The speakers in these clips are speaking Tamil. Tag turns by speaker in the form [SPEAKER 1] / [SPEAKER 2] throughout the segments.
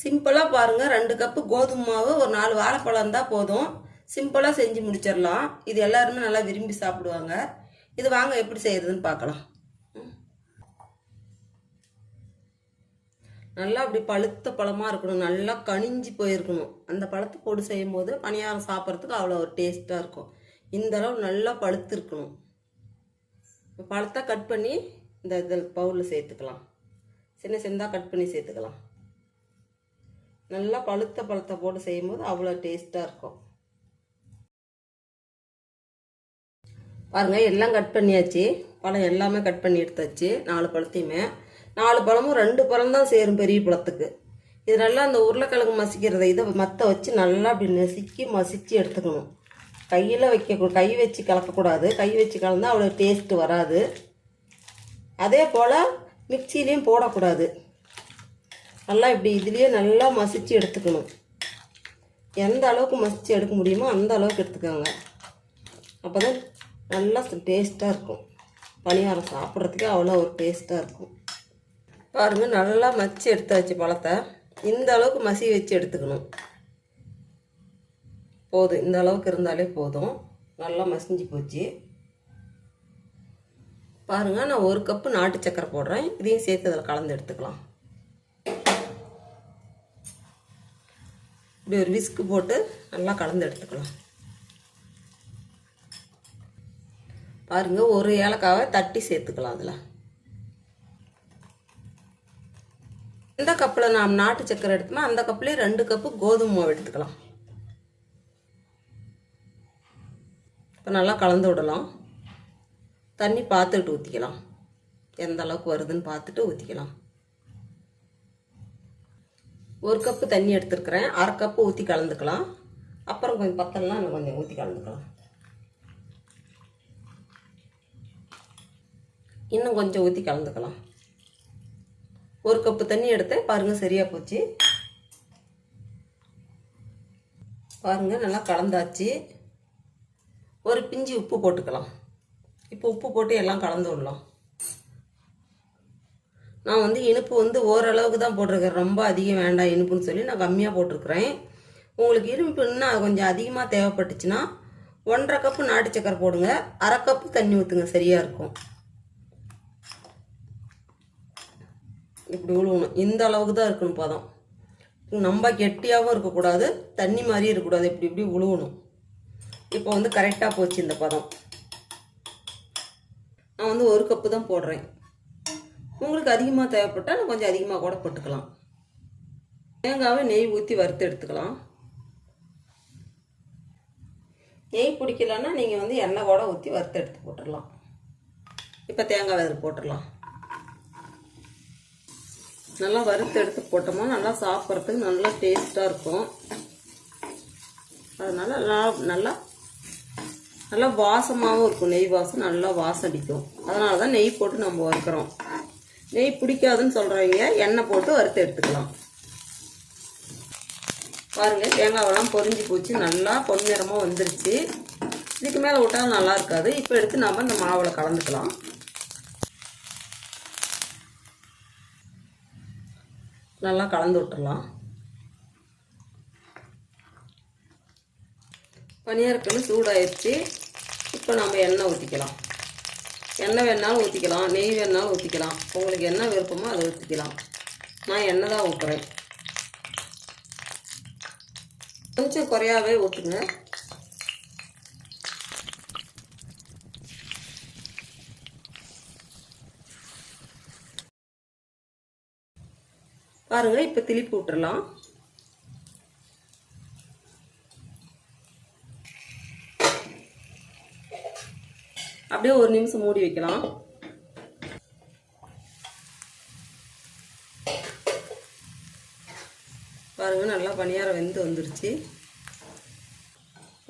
[SPEAKER 1] சிம்பிளாக பாருங்கள், 2 கப்பு கோதுமை மாவு, ஒரு 4 வாழைப்பழம் இருந்தால் போதும். சிம்பிளாக செஞ்சு முடிச்சிடலாம். இது எல்லாருமே நல்லா விரும்பி சாப்பிடுவாங்க. இது வாங்க எப்படி செய்யறதுன்னு பார்க்கலாம். நல்லா அப்படி பழுத்த பழமாக இருக்கணும், நல்லா கனிஞ்சு போயிருக்கணும். அந்த பழத்தை போட்டு செய்யும் போது பணியாரம் சாப்பிட்றதுக்கு அவ்வளோ ஒரு டேஸ்ட்டாக இருக்கும். இந்த அளவு நல்லா பழுத்து இருக்கணும். பழத்தை கட் பண்ணி இந்த இதில் பவுலில் சேர்த்துக்கலாம். சின்ன சின்னதாக கட் பண்ணி சேர்த்துக்கலாம். நல்லா பழுத்த பழத்தை போட்டு செய்யும்போது அவ்வளோ டேஸ்ட்டாக இருக்கும். பாருங்கள், எல்லாம் கட் பண்ணியாச்சு. பழம் எல்லாமே கட் பண்ணி எடுத்தாச்சு. 4 பழத்தையுமே. 4 பழமும் 2 பழம் தான் சேரும் பெரிய பழத்துக்கு. இது நல்லா அந்த உருளைக்கிழங்கு மசிக்கிறத இதை மற்ற வச்சு நல்லா அப்படி நசுக்கி மசிச்சு எடுத்துக்கணும். கையில் கை வச்சு கலக்கக்கூடாது. கை வச்சு கலந்தால் அவ்வளோ டேஸ்ட்டு வராது. அதே போல் மிக்சிலையும் போடக்கூடாது. நல்லா இப்படி இதுலேயே நல்லா மசிச்சு எடுத்துக்கணும். எந்த அளவுக்கு மசிச்சு எடுக்க முடியுமோ அந்த அளவுக்கு எடுத்துக்கோங்க. அப்போ தான் நல்லா டேஸ்ட்டாக இருக்கும். பணியாரம் சாப்பிட்றதுக்கே அவ்வளோ ஒரு டேஸ்ட்டாக இருக்கும். பாருங்கள், நல்லா மசிச்சு எடுத்தாச்சு பழத்தை. இந்த அளவுக்கு மசி வச்சு எடுத்துக்கணும். போதும், இந்த அளவுக்கு இருந்தாலே போதும். நல்லா மசிஞ்சு போச்சு. பாருங்கள், நான் 1 கப்பு நாட்டு சக்கரை போடுறேன். இதையும் சேர்த்து அதில் கலந்து எடுத்துக்கலாம். இப்படி ஒரு விஸ்கு போட்டு நல்லா கலந்து எடுத்துக்கலாம். பாருங்கள், 1 ஏலக்காவை தட்டி சேர்த்துக்கலாம். அதில் எந்த கப்பில் நாம் நாட்டு சக்கரை எடுத்தோமோ அந்த கப்லேயே 2 கப்பு கோதுமை மாவு எடுத்துக்கலாம். இப்போ நல்லா கலந்து விடலாம். தண்ணி பார்த்துட்டு ஊற்றிக்கலாம். எந்த அளவுக்கு வருதுன்னு பார்த்துட்டு ஊற்றிக்கலாம். 1 கப்பு தண்ணி எடுத்துருக்கிறேன். 1/2 கப்பு ஊற்றி கலந்துக்கலாம். அப்புறம் கொஞ்சம் பத்தலாம் இன்னும் கொஞ்சம் ஊற்றி கலந்துக்கலாம். இன்னும் கொஞ்சம் ஊற்றி கலந்துக்கலாம். 1 கப்பு தண்ணி எடுத்தேன். பாருங்கள், சரியாக போச்சு. பாருங்கள், நல்லா கலந்தாச்சு. ஒரு பிஞ்சு உப்பு போட்டுக்கலாம். இப்போ உப்பு போட்டு எல்லாம் கலந்து விடலாம். நான் இனிப்பு ஓரளவுக்கு தான் போட்டிருக்கேன். ரொம்ப அதிகம் வேண்டாம் இனிப்புன்னு சொல்லி நான் கம்மியாக போட்டிருக்கிறேன். உங்களுக்கு இனிப்பு இன்னும் கொஞ்சம் அதிகமாக தேவைப்பட்டுச்சுன்னா 1/2 கப்பு நாட்டு சக்கரை போடுங்க. 1/2 கப்பு தண்ணி ஊற்றுங்க, சரியாக இருக்கும். இப்படி உழுவணும். இந்த அளவுக்கு தான் இருக்கணும் பதம். ரொம்ப கெட்டியாகவும் இருக்கக்கூடாது, தண்ணி மாதிரியும் இருக்கக்கூடாது. இப்படி இப்படி உழுவணும். இப்போ கரெக்டாக போச்சு இந்த பதம். நான் 1 கப்பு தான் போடுறேன். உங்களுக்கு அதிகமாக தேவைப்பட்டால் நான் கொஞ்சம் அதிகமாக கூட போட்டுக்கலாம். தேங்காவை நெய் ஊற்றி வறுத்து எடுத்துக்கலாம். நெய் பிடிக்கலன்னா நீங்கள் எண்ணெய் கூட ஊற்றி வறுத்து எடுத்து போட்டுடலாம். இப்போ தேங்காய் அதில் போட்டுடலாம். நல்லா வறுத்து எடுத்து போட்டோம்னா நல்லா சாப்பிட்றதுக்கு நல்லா டேஸ்ட்டாக இருக்கும். அதனால் நல்லா வாசமாகவும் இருக்கும். நெய் வாசம் நல்லா வாசம் அடிக்கும். அதனால தான் நெய் போட்டு நம்ம வறுக்கிறோம். நெய் பிடிக்காதுன்னு சொல்கிறவங்க எண்ணெய் போட்டு வறுத்து எடுத்துக்கலாம். பாருங்கள், தேங்காவெல்லாம் பொரிஞ்சு போச்சு. நல்லா பொன்னிறமாக வந்துருச்சு. இதுக்கு மேலே விட்டாலும் நல்லா இருக்காது. இப்போ எடுத்து நம்ம இந்த மாவில் கலந்துக்கலாம். நல்லா கலந்து விட்டுடலாம். பனியாரக்கல் சூடாயிடுச்சு. இப்போ நம்ம எண்ணெய் ஊற்றிக்கலாம். எண்ணெய் வேணாலும் ஊற்றிக்கலாம், நெய் வேணாலும் ஊற்றிக்கலாம். உங்களுக்கு என்ன விருப்பமோ அதை ஊற்றிக்கலாம். நான் எண்ணெய் தான் ஊற்றுறேன். கொஞ்சம் குறையாவே ஊற்றுங்க. பாருங்க, இப்போ திருப்பி விட்டுறலாம். அப்படியே 1 நிமிஷம் மூடி வைக்கலாம். பாருங்க, நல்லா பணியாரம் வெந்து வந்துருச்சு.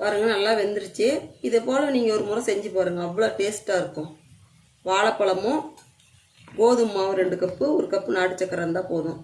[SPEAKER 1] பாருங்க, நல்லா வெந்துருச்சு. இதே போல் நீங்கள் ஒரு முறை செஞ்சு பாருங்கள், அவ்வளோ டேஸ்ட்டாக இருக்கும். வாழைப்பழமும் கோதுமை மாவு 2 கப்பு, 1 கப்பு நாட்டு சக்கரை இருந்தால் போதும்.